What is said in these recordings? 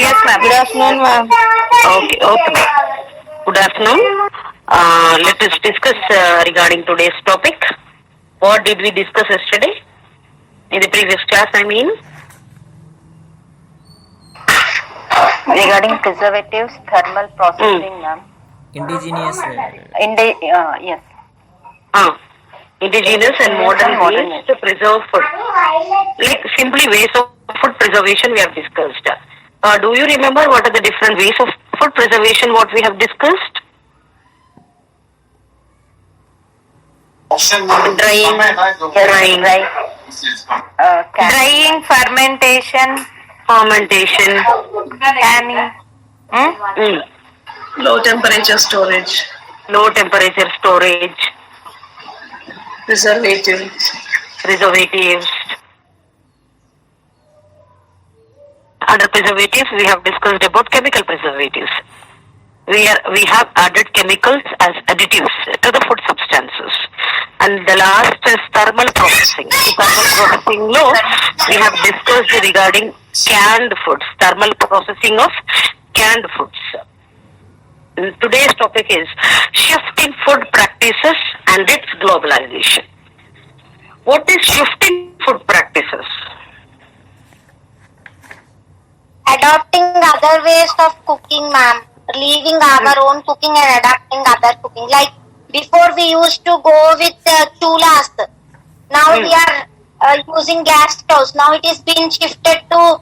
Yes, ma'am. Good afternoon, ma'am. Okay, ma'am. Good afternoon. Let us discuss regarding today's topic. What did we discuss yesterday? In the previous class, I mean. Regarding preservatives, thermal processing, ma'am. Indigenous. Yes. Indigenous and modern ways to preserve food. Like simply ways of food preservation we have discussed. Do you remember what are the different ways of food preservation what we have discussed? Drying, Fermentation, canning, Low temperature storage, preservatives. Under preservatives, we have discussed about chemical preservatives. We have added chemicals as additives to the food substances. And the last is thermal processing. In thermal processing law, we have discussed regarding canned foods, thermal processing of canned foods. Today's topic is shift in food practices and its globalization. What is shift in food practices? Adopting other ways of cooking, ma'am. Leaving our own cooking and adapting other cooking. Like before we used to go with chulas. Now we are using gas stoves. Now it is being shifted to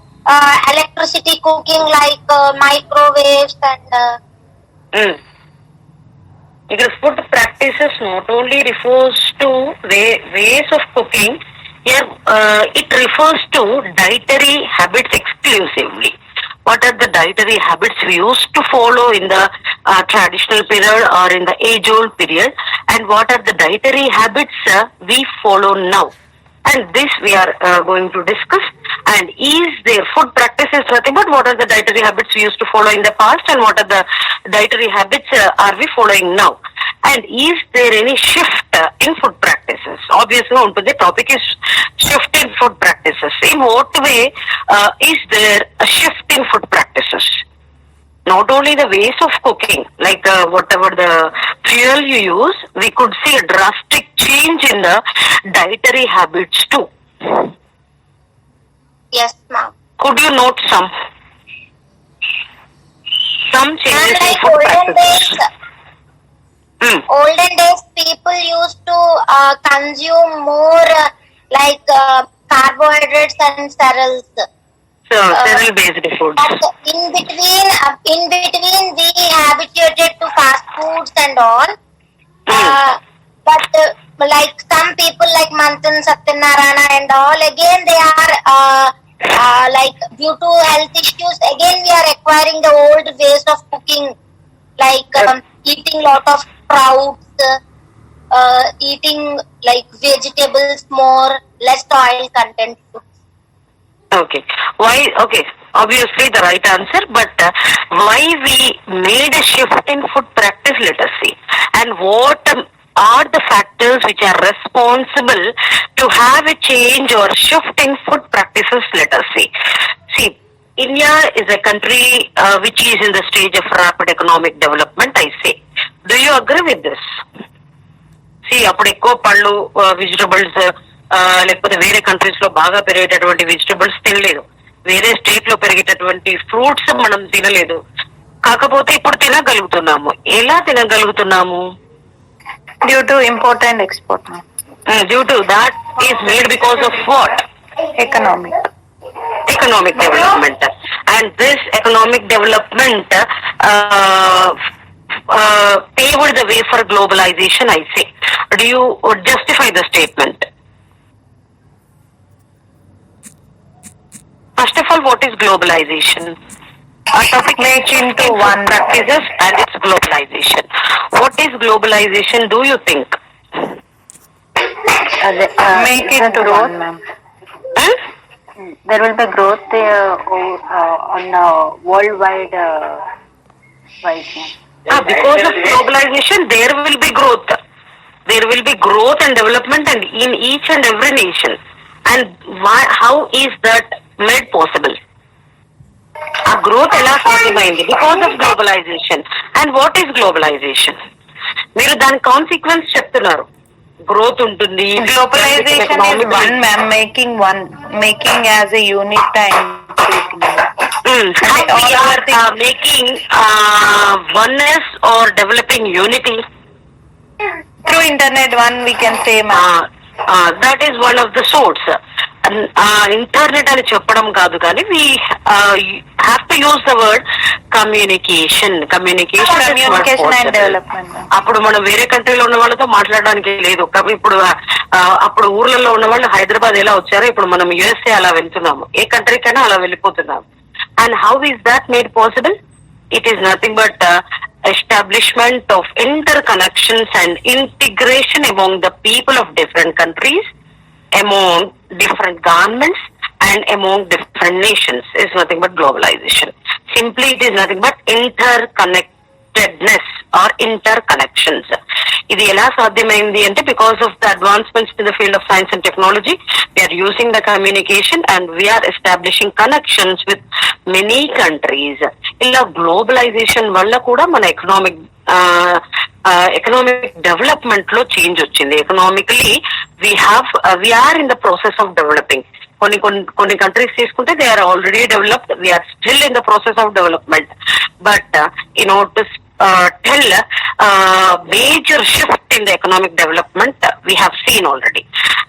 electricity cooking like microwaves and... Because food practices not only refers to ways of cooking, here it refers to dietary habits exclusively. What are the dietary habits we used to follow in the traditional period or in the age-old period, and what are the dietary habits we follow now? And this we are going to discuss. And is there food practices nothing but what are the dietary habits we used to follow in the past and what are the dietary habits are we following now? And is there any shift in food practices? Obviously, the topic is shift in food practices. In what way is there a shift in food practices? Not only the ways of cooking, like whatever the fuel you use, we could see a drastic change in the dietary habits too. Yes, ma'am. Could you note some changes in Like food practices? olden days, people used to consume more like carbohydrates and cereals. Cereal-based foods. But in between, we habituated to fast foods and all. But like some people like Manthan, Satyanarayana and all, again they are like due to health issues, again we are acquiring the old ways of cooking, like eating lot of sprouts, eating like vegetables more, less oil content foods. Okay. Why? Okay. Obviously the right answer, but why we made a shift in food practice, let us see. And what are the factors which are responsible to have a change or shift in food practices, let us see. See, India is a country which is in the stage of rapid economic development, I say. Do you agree with this? See, అప్పుడు ఎక్కువ పళ్ళు vegetables లేకపోతే వేరే countries లో బాగా పెరిగేటటువంటి vegetables తినలేదు, వేరే state లో పెరిగేటటువంటి ఫ్రూట్స్ మనం తినలేదు. కాకపోతే ఇప్పుడు తినగలుగుతున్నాము. ఎలా తినగలుగుతున్నాము? Due to import and export. Due to that is made because of what? Economic development. And this economic development paved the way for globalization, I say. Do you justify the statement? First of all, what is globalization? Our topic makes into one practices and its globalization. What is globalization, do you think? Make it to one, ma'am. There will be growth on worldwide because of globalization, there will be growth. There will be growth and development and in each and every nation. And how is that made possible? ఆ growth ఎలా సాధ్యమైంది? Because of globalisation. And what is globalization? మీరు దాని consequence చెప్తున్నారు. Growth ఉంటుంది. Globalization is one, ma'am. Making as a unit and We are making oneness or developing unity through internet. One we can say, ma'am. That is one of the source. Internet అని చెప్పడం కాదు, కానీ we have to use the word communication and development. అప్పుడు మనం వేరే కంట్రీలో ఉన్న వాళ్ళతో మాట్లాడడానికి లేదు. ఇప్పుడు అప్పుడు ఊర్లలో ఉన్న వాళ్ళు హైదరాబాద్ ఎలా వచ్చారో ఇప్పుడు మనం యుఎస్ఏ అలా వెళ్తున్నాము. ఏ కంట్రీకైనా అలా వెళ్ళిపోతున్నాము. And how is that made possible? It is nothing but establishment of interconnections and integration among the people of different countries, among different governments, and among different nations. Is nothing but globalization. Simply it is nothing but interconnectedness or interconnections. ఇది ఎలా సాధ్యమైంది అంటే because of the advancements in the field of science and technology we are using the communication and we are establishing connections with many countries. ఇలా globalization వల్ల కూడా మన economic development లో change వచ్చింది. Economically we are in the process of developing. కొన్ని countries తీసుకుంటే they are already developed, we are still in the process of development. But in order to tell major shift in the economic development we have seen already,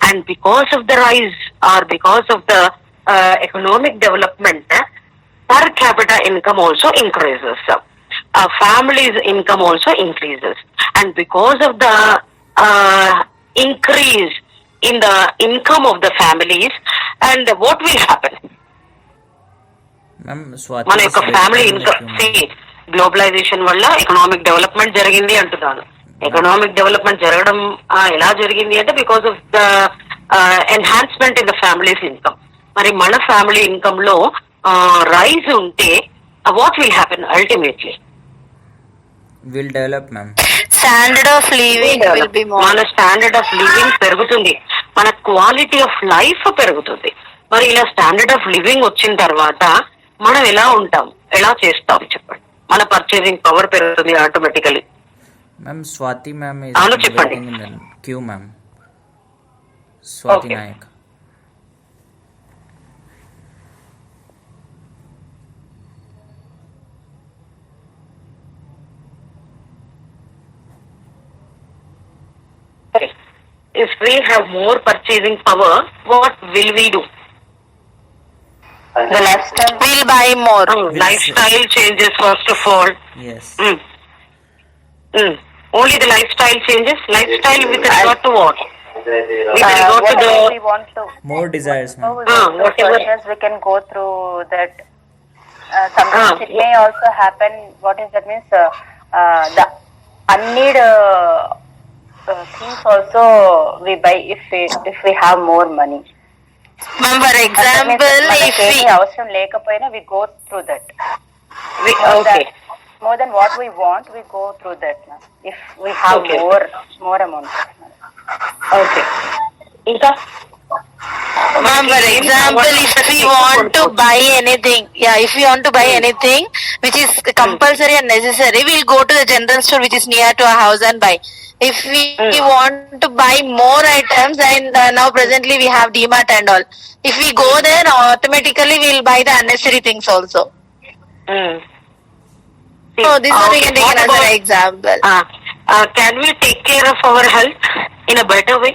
and because of the rise or because of the economic development, per capita income also increases, families income also increases, and because of the increase in the income of the families, and what will happen? మన యొక్క family income, globalisation వల్ల economic development జరిగింది అంటున్నాను. Economic development జరగడం ఎలా జరిగింది అంటే because of the enhancement in the families income. మరి మన ఫ్యామిలీ ఇన్కమ్ లో రైజ్ ఉంటే what will happen ultimately? Will develop ma'am. Standard of living will be more. మన స్టాండర్డ్ ఆఫ్ లివింగ్ పెరుగుతుంది, మన క్వాలిటీ ఆఫ్ లైఫ్ పెరుగుతుంది. మరి ఇలా స్టాండర్డ్ ఆఫ్ లివింగ్ వచ్చిన తర్వాత మనం ఎలా ఉంటాం, ఎలా చేస్తాం చెప్పండి? మన పర్చేసింగ్ పవర్ పెరుగుతుంది ఆటోమేటికలీ. మ్యామ్ స్వాతి మ్యామ్ అవును చెప్పండి. క్యూ ma'am. Swathi Nayak. If we have more purchasing power, what will we do? The lifestyle will buy more. Lifestyle changes first of all. Yes. Only the lifestyle changes. Lifestyle with regard to what? With regard to the we want to more desires, ma'am. whatever. we can go through that. Sometimes it may also happen. What is that means? The unneed things also we buy if we have more money. For example, if we అవసరం లేకపోయినా we go through that. Okay. More than what we want, we go through that. If we have Okay. more amount. Okay. ఇంకా for example, if we want to buy anything, if we want to buy anything which is compulsory and necessary, we'll go to the general store which is near to our house and buy. If we want to buy more items, and now presently we have DMart and all, if we go there, automatically we'll buy the unnecessary things also. So this one we can take another example. Can we take care of our health in a better way?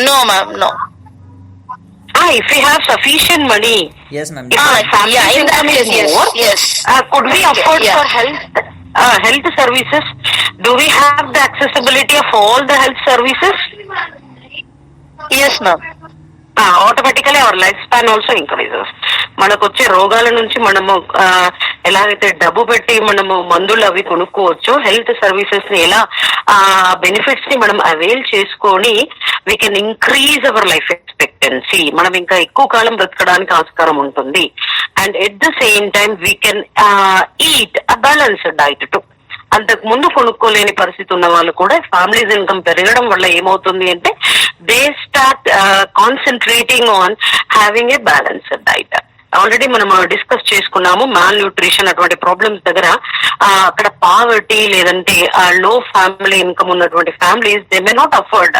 No ma'am, no. If we have sufficient money, Yes, ma'am. if our family in that income is case, more, yes. could we afford Yeah. for health services? Do we have the accessibility of all the health services? Yes ma'am. Automatically our life span also increases. మనకు వచ్చే రోగాల నుంచి మనము ఎలాగైతే డబ్బు పెట్టి మనము మందులు అవి కొనుక్కోవచ్చు, హెల్త్ సర్వీసెస్ ని ఎలా బెనిఫిట్స్ ని మనం అవైల్ చేసుకొని we can increase our life expectancy. మనం ఇంకా ఎక్కువ కాలం బ్రతకడానికి ఆస్కారం ఉంటుంది. And at the same time we can eat a balanced diet to. అంతకు ముందు కొనుక్కోలేని పరిస్థితి ఉన్న వాళ్ళు కూడా ఫ్యామిలీస్ ఇన్కమ్ పెరగడం వల్ల ఏమవుతుంది అంటే they start concentrating on having a balanced diet. Already మనం డిస్కస్ చేసుకున్నాము. మాల్ న్యూట్రిషన్ అటువంటి ప్రాబ్లమ్స్ దగ్గర అక్కడ పావర్టీ లేదంటే లో ఫ్యామిలీ ఇన్కమ్ ఉన్నటువంటి families they may not afford.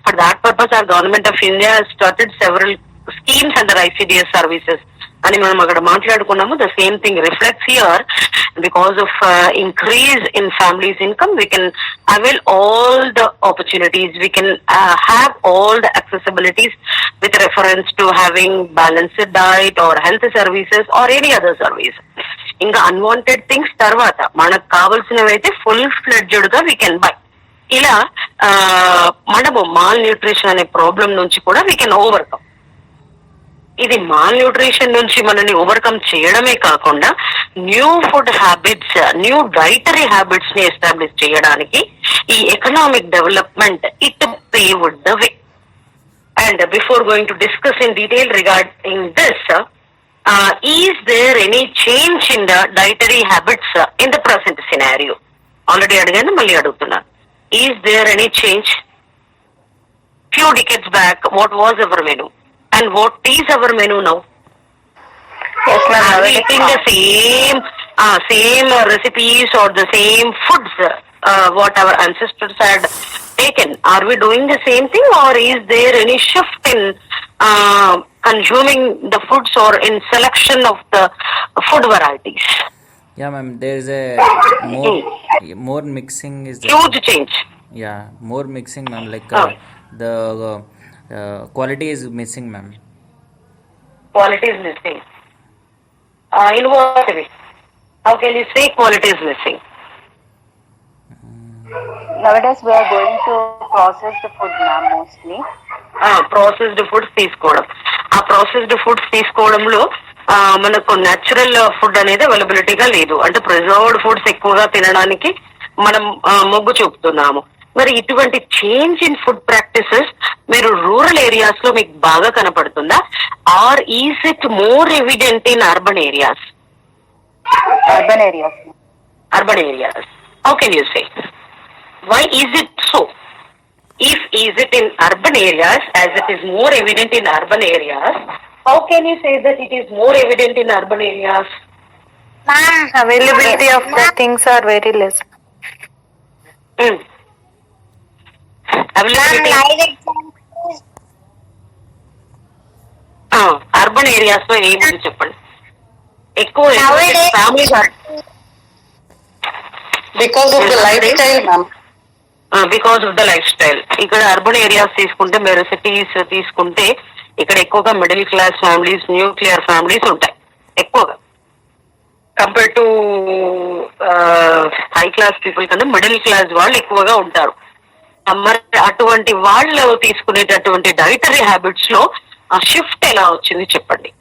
For that purpose our government of India started several schemes under ICDS services అని మనం అక్కడ మాట్లాడుకున్నాము. The same thing reflects here. Because of increase in families income we can avail all the opportunities, we can have all the accessibilities with reference to having balanced diet or health services or any other service. ఇంకా unwanted things తర్వాత మనకు కావాల్సినవి అయితే full fledged గా we can buy. ఇలా మనము malnutrition అనే problem నుంచి కూడా వీ కెన్ ఓవర్కమ్. ఇది మాల్ న్యూట్రిషన్ నుంచి మనని ఓవర్కమ్ చేయడమే కాకుండా new food habits, new dietary habits ని ఎస్టాబ్లిష్ చేయడానికి ఈ economic development it paved the way. And before going to discuss in detail regarding this, is there any change in the dietary habits in the present scenario? Already అడిగాను, మళ్ళీ అడుగుతున్నాను. Is there any change? Few decades back what was our menu and what is our menu now? Yes, ma'am. Are we eating the same recipes or the same foods what our ancestors had taken? Are we doing the same thing, or is there any shift in consuming the foods or in selection of the food varieties? Yeah, ma'am. There is a more mixing is there. Huge change. Yeah, more mixing, ma'am. Like the quality is missing, ma'am. Quality is missing. In what way? How can you say quality is missing? Nowadays we are going to processed food, ma'am, mostly. Processed foods తీసుకోవడం. ఆ processed foods తీసుకోవడంలో మనకు natural food అనేది అవైలబిలిటీగా లేదు. అంటే preserved foods ఎక్కువగా తినడానికి మనం మొగ్గు చూపుతున్నాము. మరి ఇటువంటి చేంజ్ ఇన్ ఫుడ్ ప్రాక్టీసెస్ మీరు రూరల్ ఏరియాస్ లో మీకు బాగా కనపడుతుందా, or is it more evident in urban areas? Urban areas. Urban areas. How can you say? Why is it so? If is it in urban areas as it is more evident in urban areas, how can you say that it is more evident in urban areas? Ma'am, Availability of the things are very less. Availability. live examples. Urban areas లో ఏముంది చెప్పండి? ఎక్కువ Nowadays, families Because of the lifestyle, ma'am. Because of the life style. ఇక్కడ urban areas తీసుకుంటే, మీరు cities తీసుకుంటే ఇక్కడ ఎక్కువగా middle class families, nuclear families ఉంటాయి ఎక్కువగా. Compare to high class people కన్నా మిడిల్ క్లాస్ వాళ్ళు ఎక్కువగా ఉంటారు. మరి అటువంటి వాళ్ళు తీసుకునేటటువంటి డైటరీ హ్యాబిట్స్ లో ఆ షిఫ్ట్ ఎలా వచ్చింది చెప్పండి?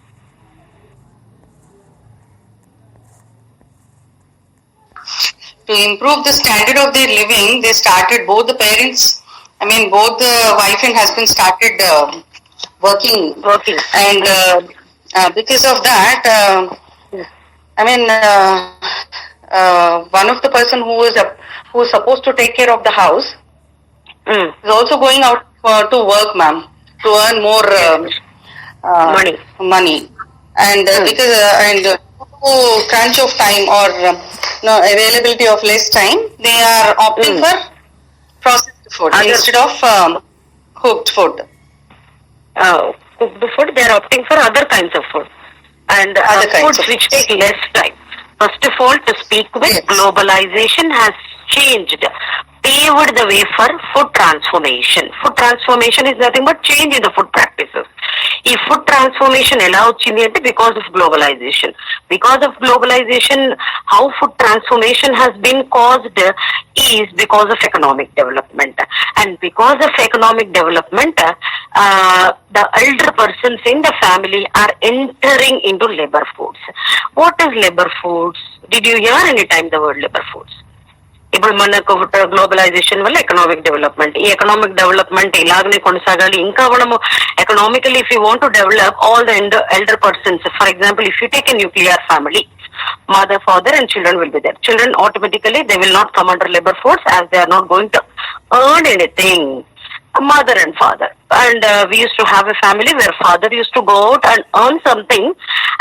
To improve the standard of their living, they started, both the parents, both the wife and husband started working. And because of that, one of the person who is supposed to take care of the house is also going out to work, ma'am, to earn more money. And because and crunch of time or availability of less time, they are opting for processed food instead of cooked food. Cooked food, they are opting for other kinds of food, and foods which take less time. First of all, to speak with, globalization has changed, paved the way for food transformation. Food transformation is nothing but change in the food practices. ఈ food transformation ఎలా వచ్చింది అంటే because of globalisation. Because of globalisation, how food transformation has been caused is because of economic development. And because of economic development, the elder persons in the family are entering into labor foods. What is labor foods? Did you hear any time the word labor foods? ఇప్పుడు మనకు globalisation వల్ల economic development, ఈ economic development ఇలాగనే కొనసాగాలి. ఇంకా మనము economically if you want to develop all the elder persons, for example if you take a nuclear family, mother, father and children will be there. Children automatically they will not come under labor force as they are not going to earn anything. mother and father. And we used to have a family where father used to go out and earn something.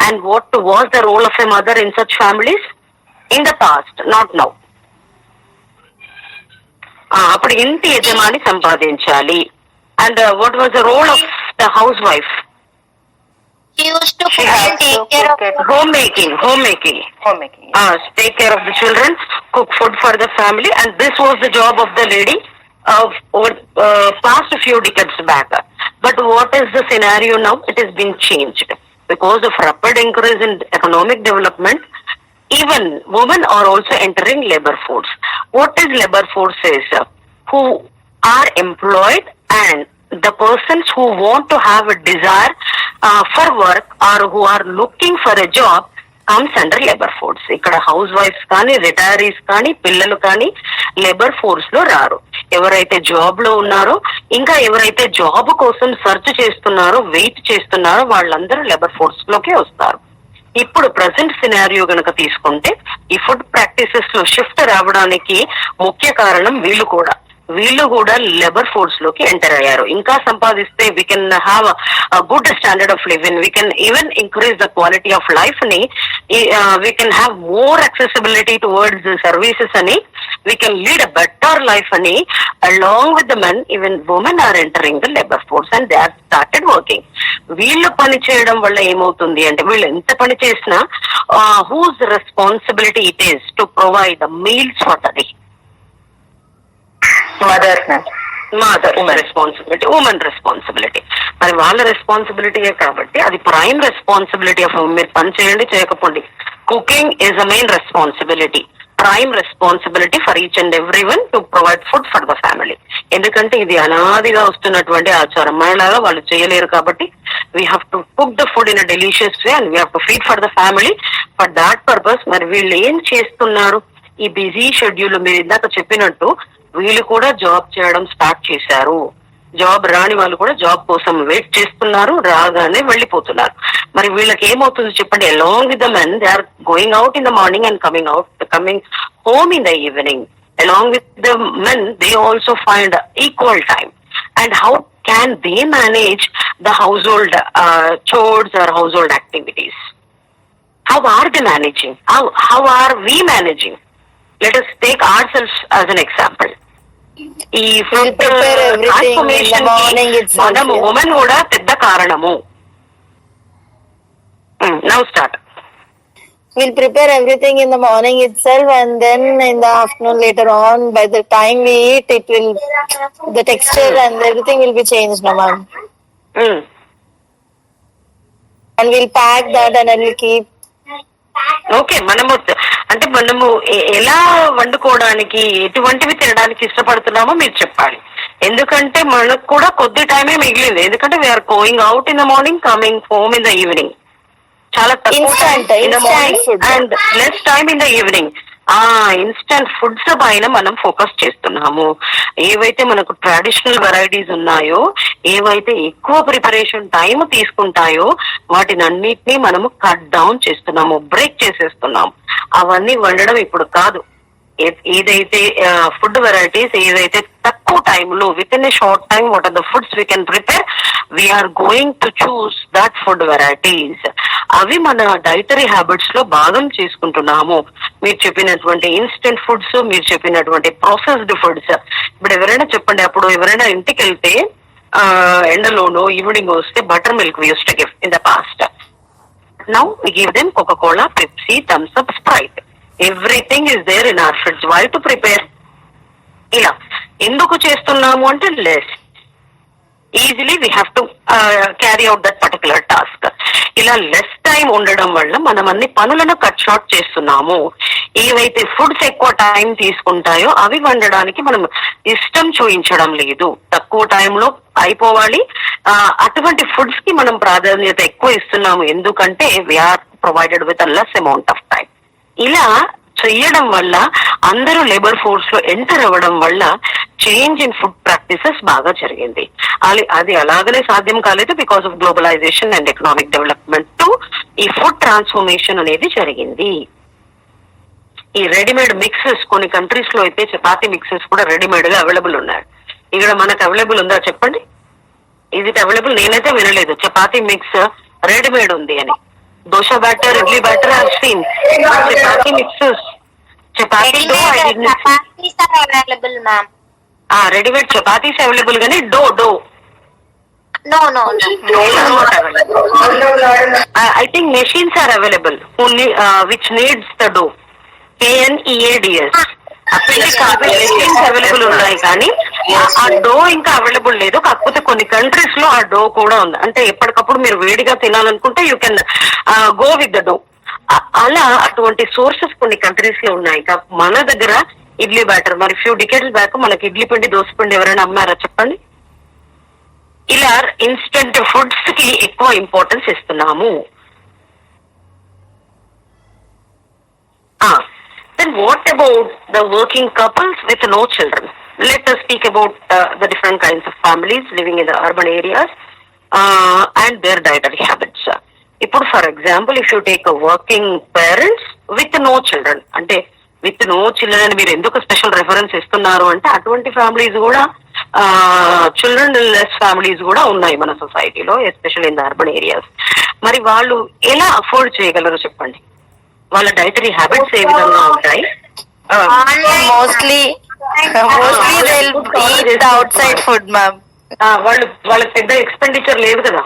And what was the role of a mother in such families? In the past, not now. అప్పుడు ఇంటి యజమాని సంపాదించాలి. And what was the role of the housewife? She used to cook and take care of homemaking. Take care of the children, cook food for the family, and this was the job of the lady over past few decades back. But what is the scenario now? It has been changed because of rapid increase in economic development. Even women are also entering labor force. What is labor force is who are employed, and the persons who want to have a desire for work or who are looking for a job comes under labor force. ఇక్కడ house wives కానీ, retirees కానీ, పిల్లలు కానీ labour force లో రారు. ఎవరైతే job లో ఉన్నారో, ఇంకా ఎవరైతే జాబ్ కోసం సెర్చ్ చేస్తున్నారో, వెయిట్ చేస్తున్నారో, వాళ్ళందరూ లేబర్ ఫోర్స్ లోకి వస్తారు. ఇప్పుడు ప్రజెంట్ సినారియో గనక తీసుకుంటే ఈ ఫుడ్ ప్రాక్టీసెస్ లో షిఫ్ట్ రావడానికి ముఖ్య కారణం వీళ్ళు కూడా లేబర్ ఫోర్స్ లోకి ఎంటర్ అయ్యారు. ఇంకా సంపాదిస్తే we can have good standard of living, we can even increase the quality of life ని, we can have more accessibility towards services అని, we can lead a better life అని. Along with the men, even women are entering the labour force and they are started working. వీళ్ళు పని చేయడం వల్ల ఏమవుతుంది అంటే, వీళ్ళు ఎంత పని చేసినా whose responsibility it is to provide the meals for the day? Mother responsibility, women responsibility. మరి వాళ్ళ రెస్పాన్సిబిలిటీయే కాబట్టి అది ప్రైమ్ రెస్పాన్సిబిలిటీ ఆఫ్. మీరు పని చేయండి, చేయకపోండి, cooking is a main responsibility, prime responsibility for each and every one to provide food for the family. ఎందుకంటే ఇది అనాదిగా వస్తున్నటువంటి ఆచారం. మనలాగా వాళ్ళు చేయలేరు కాబట్టి we have to cook the food in a delicious way and we have to feed for the family. For that purpose మరి వీళ్ళు ఏం చేస్తున్నారు? ఈ బిజీ షెడ్యూల్ మీరు ఇందాక చెప్పినట్టు వీళ్ళు కూడా జాబ్ చేయడం స్టార్ట్ చేశారు. జాబ్ రాని వాళ్ళు కూడా జాబ్ కోసం వెయిట్ చేస్తున్నారు, రాగానే వెళ్ళిపోతున్నారు. మరి వీళ్ళకి ఏమవుతుంది చెప్పండి? Along with the men they are going out in the morning and coming home in the evening. Along with the men they also find equal time. And how can they manage the household chores or household activities? How are they managing? How are we managing? Let us take ourselves as an example. ఈ food transformation మనము women కూడా పెద్ద కారణము. Now start. We'll prepare everything in the morning itself, and then in the afternoon later on, by the time we eat, the texture and everything will be changed, no ma'am. And we'll pack that and then we'll keep. Okay, మనము ఎలా వండుకోవడానికి, ఎటువంటివి తినడానికి ఇష్టపడుతున్నామో మీరు చెప్పాలి. ఎందుకంటే మనకు కూడా కొద్ది టైమే మిగిలింది. ఎందుకంటే we are going out in the morning, coming home in the evening. చాలా తక్కువ in the morning and less time in the evening. Instant foods పైన మనం ఫోకస్ చేస్తున్నాము. ఏవైతే మనకు ట్రెడిషనల్ వెరైటీస్ ఉన్నాయో, ఏవైతే ఎక్కువ ప్రిపరేషన్ టైం తీసుకుంటాయో, వాటిని అన్నిటినీ మనము కట్ డౌన్ చేస్తున్నాము, బ్రేక్ చేసేస్తున్నాము. అవన్నీ వండడం ఇప్పుడు కాదు. ఏదైతే ఫుడ్ వెరైటీస్ ఏదైతే తక్కువ టైంలో with in a short time what are the foods we can prepare, we are going to choose that food varieties. అవి మన డైటరీ హ్యాబిట్స్ లో భాగం చేసుకుంటున్నాము. మీరు చెప్పినటువంటి ఇన్స్టెంట్ ఫుడ్స్, మీరు చెప్పినటువంటి ప్రాసెస్డ్ ఫుడ్స్. ఇప్పుడు ఎవరైనా చెప్పండి, అప్పుడు ఎవరైనా ఇంటికి వెళ్తే ఎండలోనో ఈవినింగ్ వస్తే butter milk we used to give in the past. Now we give them Coca-Cola, Pepsi, Thums Up, Sprite. Everything is there in our fridge. Why to prepare? ఇలా ఎందుకు చేస్తున్నాము అంటే less easily we have to carry out that particular task. ఇలా less time ఉండడం వల్ల మనం అన్ని పనులను కట్ షార్ట్ చేస్తున్నాము. ఏవైతే ఫుడ్స్ ఎక్కువ టైం తీసుకుంటాయో అవి వండడానికి మనం ఇష్టం చూపించడం లేదు. తక్కువ టైంలో అయిపోవాలి, అటువంటి ఫుడ్స్ కి మనం ప్రాధాన్యత ఎక్కువ ఇస్తున్నాము. ఎందుకంటే we are provided with less amount of time. ఇలా చెయ్యడం వల్ల అందరూ లేబర్ ఫోర్స్ లో ఎంటర్ అవ్వడం వల్ల చేంజ్ ఇన్ ఫుడ్ ప్రాక్టీసెస్ బాగా జరిగింది. అది అలాగనే సాధ్యం కాలేదు. Because of globalisation and economic development to ఈ ఫుడ్ ట్రాన్స్ఫర్మేషన్ అనేది జరిగింది. ఈ రెడీమేడ్ మిక్సెస్ కొన్ని కంట్రీస్ లో అయితే చపాతీ మిక్సెస్ కూడా రెడీమేడ్ గా అవైలబుల్ ఉన్నాయి. ఇక్కడ మనకు అవైలబుల్ ఉందా చెప్పండి? ఇది అవైలబుల్ నేనైతే వినలేదు. చపాతీ మిక్స్ రెడీమేడ్ ఉంది అని. Dosa batter, idli batter are seen. Chapati mix, chapati dough chapatis are available, ma'am. Readymade chapatis available కానీ dough No. not available. I think machines are available only which needs the dough. KNEADS. Machines available ఉన్నాయి కానీ ఆ do ఇంకా available లేదు. కాకపోతే కొన్ని countries లో ఆ డో కూడా ఉంది. అంటే ఎప్పటికప్పుడు మీరు వేడిగా తినాలనుకుంటే you can go with the dough. అలా అటువంటి సోర్సెస్ కొన్ని కంట్రీస్ లో ఉన్నాయి. మన దగ్గర ఇడ్లీ బ్యాటర్, మరి ఫ్యూ డికేట్స్ బ్యాక్ మనకి ఇడ్లీ పిండి, దోశ పిండి ఎవరైనా అమ్మారా చెప్పండి? ఇలా ఇన్స్టెంట్ ఫుడ్స్ కి ఎక్కువ ఇంపార్టెన్స్ ఇస్తున్నాము. Then what about the working couples with no children? Let us speak about the different kinds of families living in the urban areas and their dietary habits. ఇప్పుడు for example if you take working parents with no children, అంటే with no children అని మీరు ఎందుకు special reference ఇస్తున్నారు అంటే అటువంటి families కూడా, children less families కూడా ఉన్నాయి మన సొసైటీలో, especial in the urban areas. మరి వాళ్ళు ఎలా అఫోర్డ్ చేయగలరు చెప్పండి? వాళ్ళ డైటరీ హ్యాబిట్స్ ఏ విధంగా ఉంటాయి? Mostly they'll eat the outside food, ma'am. వాళ్ళకి పెద్ద ఎక్స్పెండిచర్ లేదు కదా.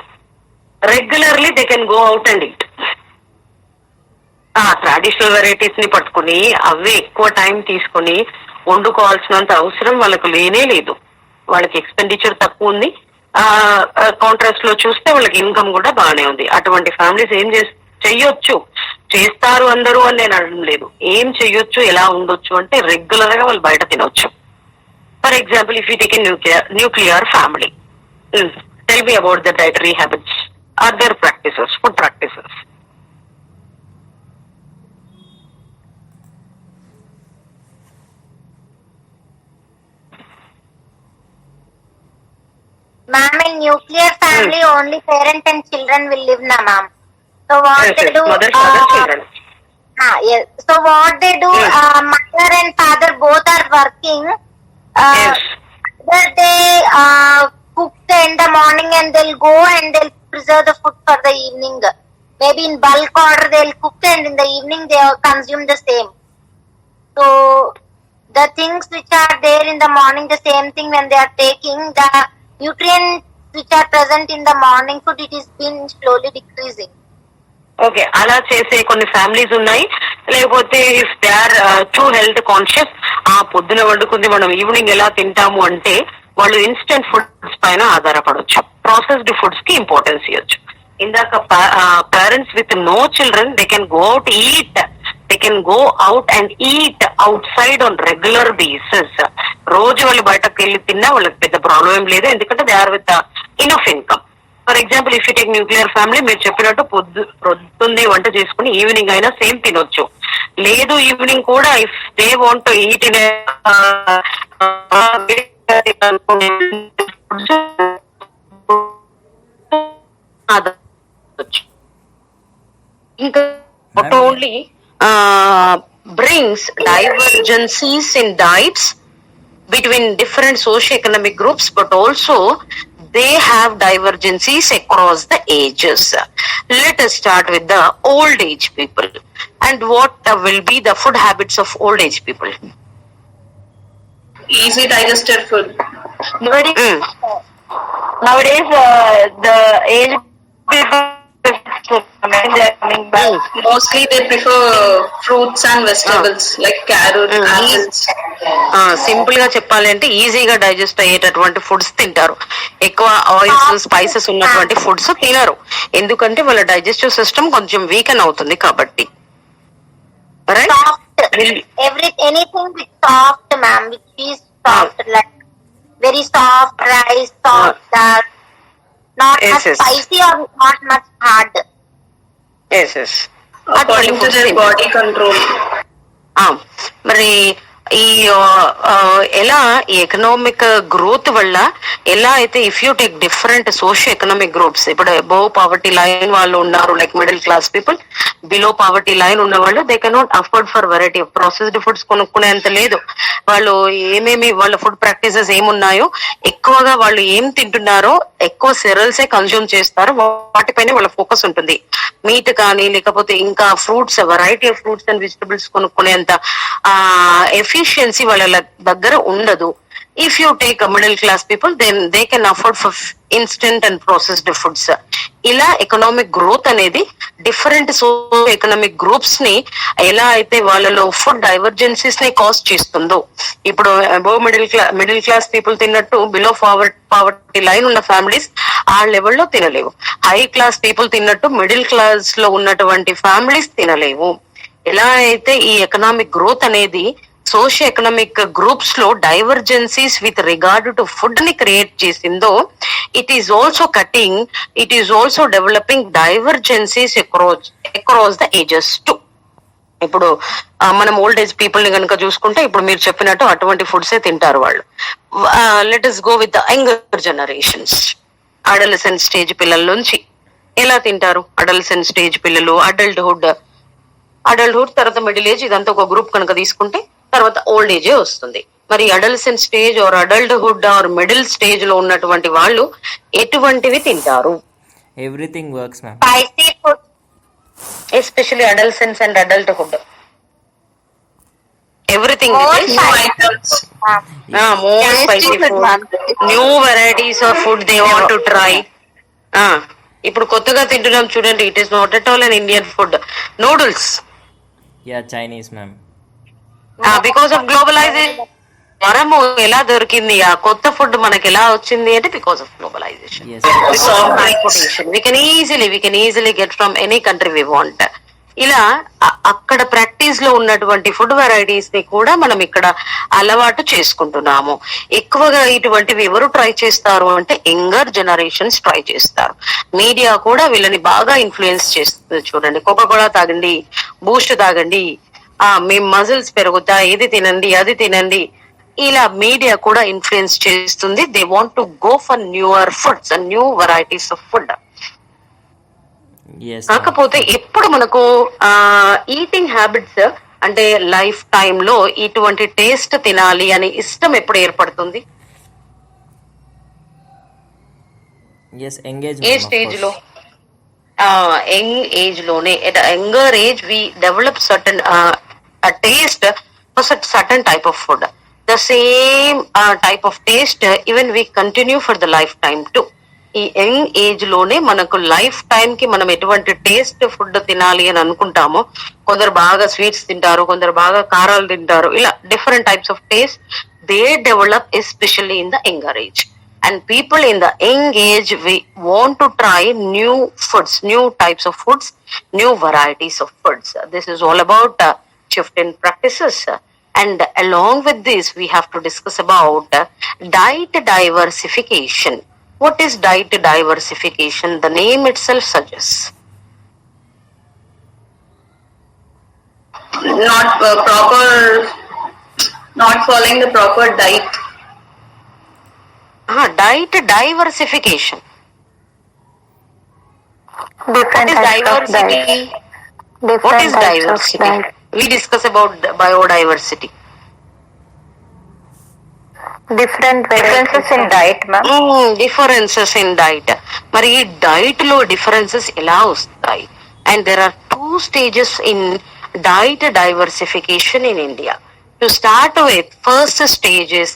Regularly they can go out and eat. Traditional varieties ని పట్టుకుని అవే ఎక్కువ టైం తీసుకుని వండుకోవాల్సినంత అవసరం వాళ్ళకు లేనే లేదు. వాళ్ళకి ఎక్స్పెండిచర్ తక్కువ ఉంది. కాంట్రాస్ట్ లో చూస్తే వాళ్ళకి ఇన్కమ్ కూడా బాగానే ఉంది. అటువంటి ఫ్యామిలీస్ ఏం చెయ్యొచ్చు, చేస్తారు అందరూ అని నేను అనడం లేదు. ఏం చెయ్యొచ్చు, ఎలా ఉండొచ్చు అంటే రెగ్యులర్ గా వాళ్ళు బయట తినొచ్చు. For example if you take nuclear family, tell me about the dietary habits or their practices, food practices. Ma'am, in nuclear family, only parent and children will live, na ma'am. So what they do? Mother, father, children. Yes. So what they do? Mother and father both are working. Yes. Either they cook in the morning and they'll go and they'll preserve the food for the evening. Maybe in bulk order they'll cook and in the evening they consume the same. So the things which are there in the morning, the same thing when they are taking, the nutrients which are present in the morning food, it is been slowly decreasing. Okay, అలా చేసే కొన్ని families ఉన్నాయి. లేకపోతే if they are too health conscious, పొద్దున వండుకుంది మనం evening ఎలా తింటాము అంటే వాళ్ళు ఇన్స్టెంట్ ఫుడ్స్ పైన ఆధారపడవచ్చు. ప్రాసెస్డ్ ఫుడ్స్ కి ఇంపార్టెన్స్ ఇవ్వచ్చు. ఇందాక parents with no children they can go out eat, they can go out and eat outside on regular basis. రోజు వాళ్ళు బయటకు వెళ్ళి తిన్నా వాళ్ళకి పెద్ద ప్రాబ్లం ఏం లేదు, ఎందుకంటే they are with enough income. For example if you take nuclear family, మీరు చెప్పినట్టు పొద్దున్నే వంట చేసుకుని ఈవినింగ్ అయినా సేమ్ తినొచ్చు. లేదు ఈవినింగ్ కూడా if they want to eat in ఇంకా not only brings divergencies in diets between different socio-economic groups, but also they have divergencies across the ages. Let us start with the old age people. And what will be the food habits of old age people? Easy digested food. Nowadays, the age people coming back. Mostly they prefer fruits and vegetables like carrot, apples. Simple గా చెప్పాలంటే ఈజీగా digest అయ్యేటటువంటి foods తింటారు. ఎక్కువ oils, spices ఉన్నటువంటి foods తినరు. ఎందుకంటే వాళ్ళ డైజెస్టివ్ సిస్టమ్ కొంచెం వీకెన్ అవుతుంది కాబట్టి. Anything with soft, ma'am, which is soft, like very soft rice, soft dal, not much spicy or not much hard. Yes. According to their body control. మరి ఈ ఎలా ఈ ఎకనామిక్ గ్రోత్ వల్ల ఎలా అయితే if you take different socio economic groups, ఇప్పుడు above poverty line వాళ్ళు ఉన్నారు like middle class people, below poverty line ఉన్న వాళ్ళు they cannot afford for variety of processed foods కొనుక్కునేంత లేదు. వాళ్ళు ఏమేమి వాళ్ళ ఫుడ్ ప్రాక్టీసెస్ ఏమున్నాయో ఎక్కువగా వాళ్ళు ఏం తింటున్నారో ఎక్కువ సెరల్సే కన్జ్యూమ్ చేస్తారు, వాటిపైనే వాళ్ళ ఫోకస్ ఉంటుంది. మీట్ కానీ లేకపోతే ఇంకా fruits, variety of fruits and vegetables కొనుక్కునేంత ఎఫిషియన్సీ వాళ్ళ దగ్గర ఉండదు. If you take middle class people then they can afford for instant and processed foods. ఇలా ఎకనామిక్ గ్రోత్ అనేది డిఫరెంట్ సోషో ఎకనామిక్ గ్రూప్స్ ని ఎలా అయితే వాళ్ళలో ఫుడ్ డైవర్జెన్సీస్ ని కాజ్ చేస్తుందో, ఇప్పుడు అబోవ్ మిడిల్ క్లాస్ పీపుల్ తిన్నట్టు బిలో పావర్టీ లైన్ ఉన్న ఫ్యామిలీస్ ఆ లెవెల్లో తినలేవు. హై క్లాస్ పీపుల్ తిన్నట్టు మిడిల్ క్లాస్ లో ఉన్నటువంటి ఫ్యామిలీస్ తినలేవు. ఎలా అయితే ఈ ఎకనామిక్ గ్రోత్ అనేది సోషియో ఎకనామిక్ గ్రూప్స్ లో divergences with regard to food ని క్రియేట్ చేసిందో, it is also developing divergences across the ages too. ఇప్పుడు మనం ఓల్డ్ ఏజ్ పీపుల్ ని కనుక చూసుకుంటే ఇప్పుడు మీరు చెప్పినట్టు అటువంటి ఫుడ్సే తింటారు వాళ్ళు. Let us go with the younger generations. Adolescent stage పిల్లల నుంచి ఎలా తింటారు? అడలసెంట్ స్టేజ్ పిల్లలు, అడల్ట్హుడ్ తర్వాత మిడిల్ ఏజ్, ఇదంతా ఒక గ్రూప్ కనుక తీసుకుంటే తర్వాత ఓల్డ్ ఏజే వస్తుంది. మరి adolescent stage or adulthood or middle stage లో ఉన్నటువంటి వాళ్ళు ఎటువంటివి తింటారు? Everything works ma'am. Spicy food. Especially adolescence and adulthood, everything More New items. More spicy food, new varieties of food they want to try. ఇప్పుడు కొత్తగా తింటున్నాం చూడండి, it is not at all an Indian food, noodles. Yeah, Chinese ma'am. Because of globalisation మనము ఎలా దొరికింది ఆ కొత్త food మనకి ఎలా వచ్చింది అంటే because of globalisation. Yes. Because of transportation. We can easily get from any country we want. ఇలా అక్కడ ప్రాక్టీస్ లో ఉన్నటువంటి ఫుడ్ వెరైటీస్ ని కూడా మనం ఇక్కడ అలవాటు చేసుకుంటున్నాము. ఎక్కువగా ఇటువంటివి ఎవరు ట్రై చేస్తారు అంటే యంగర్ జనరేషన్స్ ట్రై చేస్తారు. మీడియా కూడా వీళ్ళని బాగా ఇన్ఫ్లుయెన్స్ చేస్తుంది. చూడండి, కోకా-కోలా తాగండి, బూస్ట్ తాగండి, మీ మజిల్స్ పెరుగుతాయి, ఇది తినండి, అది తినండి, ఇలా మీడియా కూడా ఇన్ఫ్లుయెన్స్ చేస్తుంది. They want to go for newer foods and new varieties of food. కాకపోతే ఎప్పుడు మనకు ఈటింగ్ హ్యాబిట్స్ అంటే లైఫ్ టైమ్ లో ఇటువంటి టేస్ట్ తినాలి అని ఇష్టం ఎప్పుడు ఏర్పడుతుంది? ఏ స్టేజ్ లో? యంగ్ ఏజ్ లోనే. At younger age we develop certain taste for certain type of food. The same type of taste even we continue for the lifetime too. ఈ యంగ్ ఏజ్ లోనే మనకు లైఫ్ టైం కి మనం ఎటువంటి taste food తినాలి అని అనుకుంటామో, కొందరు బాగా స్వీట్స్ తింటారు, కొందరు బాగా కారాలు తింటారు, ఇలా different types of taste they develop especially in the younger age. And people in the young age, we want to try new foods, new types of foods, new varieties of foods. This is all about shift in practices. And along with this, we have to discuss about diet diversification. What is diet diversification? The name itself suggests. Not following the proper diet. Diet diversification. Different What is types of diversity? diet. What Different is types of diversity? diet. We discuss about biodiversity. Different differences in diet, ma'am. Differences in diet. మరి ఈ diet లో differences ఎలా వస్తాయి? And there are 2 stages in diet diversification in India. To start with, first stage is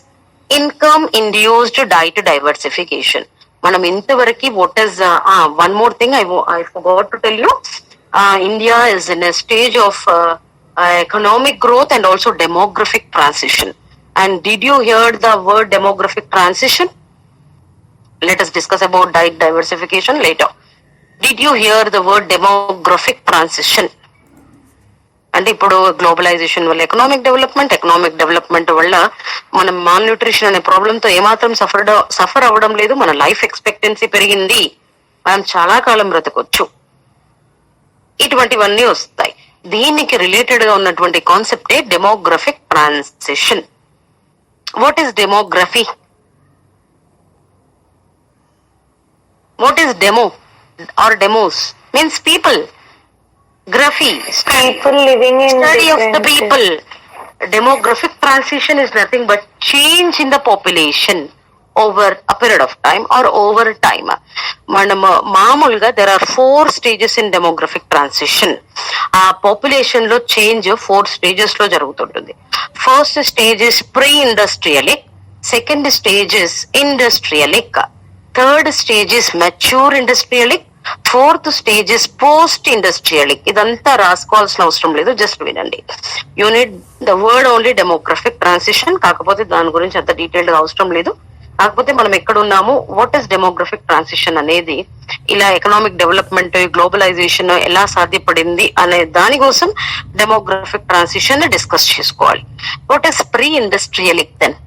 income induced diet diversification. మనం ఇంతవరకు what is one more thing I forgot to tell you. India is in a stage of economic growth and also demographic transition. And did you hear the word demographic transition? Let us discuss about diet diversification later. Did you hear the word demographic transition? అంటే ఇప్పుడు globalisation వల్ల economic development వల్ల మనం mall nutrition అనే problem తో ఏమాత్రం suffer అవ్వడం లేదు. మన లైఫ్ ఎక్స్పెక్టెన్సీ పెరిగింది, మనం చాలా కాలం బ్రతకొచ్చు, ఇటువంటివన్నీ వస్తాయి. దీనికి రిలేటెడ్ గా ఉన్నటువంటి కాన్సెప్టే demographic transition. What is demography? What is demo or demos? Means people. Graphy, People living in study of the different people. Demographic transition is nothing but change in the population over a period of time or over time. మనము మామూలుగా there are 4 stages in demographic transition. ఆ population లో change 4 stages లో జరుగుతుంటుంది. First stage is pre industrial, second stage is industrial, third stage is mature industrial, fourth stage is post industrial. ఇదంతా రాసుకోవాల్సిన అవసరం లేదు, జస్ట్ వినండి. Unit the word only demographic transition. కాకపోతే దాని గురించి అంత డీటెయిల్డ్ గా అవసరం లేదు. కాకపోతే మనం ఎక్కడ ఉన్నాము, వాట్ ఈస్ డెమోగ్రఫిక్ ట్రాన్సిషన్ అనేది, ఇలా ఎకనామిక్ డెవలప్మెంట్, గ్లోబలైజేషన్ ఎలా సాధ్యపడింది అనే దానికోసం డెమోగ్రఫిక్ ట్రాన్సిషన్ డిస్కస్ చేసుకోవాలి. What is pre industrial then?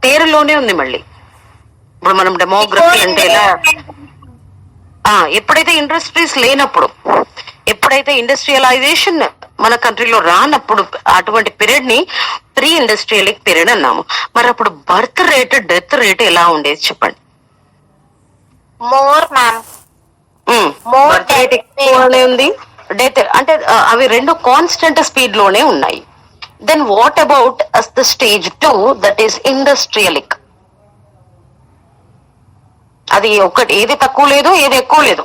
పేరులోనే ఉంది మళ్ళీ. ఇప్పుడు మనం డెమోగ్రఫీ అంటే ఎలా, ఎప్పుడైతే ఇండస్ట్రీస్ లేనప్పుడు, ఎప్పుడైతే ఇండస్ట్రియలైజేషన్ మన కంట్రీలో రానప్పుడు అటువంటి పీరియడ్ ని ప్రీ ఇండస్ట్రియలిక్ పీరియడ్ అన్నాము. మరి అప్పుడు బర్త్ రేట్, డెత్ రేట్ ఎలా ఉండేది చెప్పండి? More ma'am. బర్త్ రేట్ ఎక్కువనే ఉంది, డెత్ అంటే అవి రెండు కాన్స్టెంట్ స్పీడ్ లోనే ఉన్నాయి. Then what about the stage 2 that is industrial? అది ఒకటి, ఏది తక్కువ లేదు ఏది ఎక్కువ లేదు,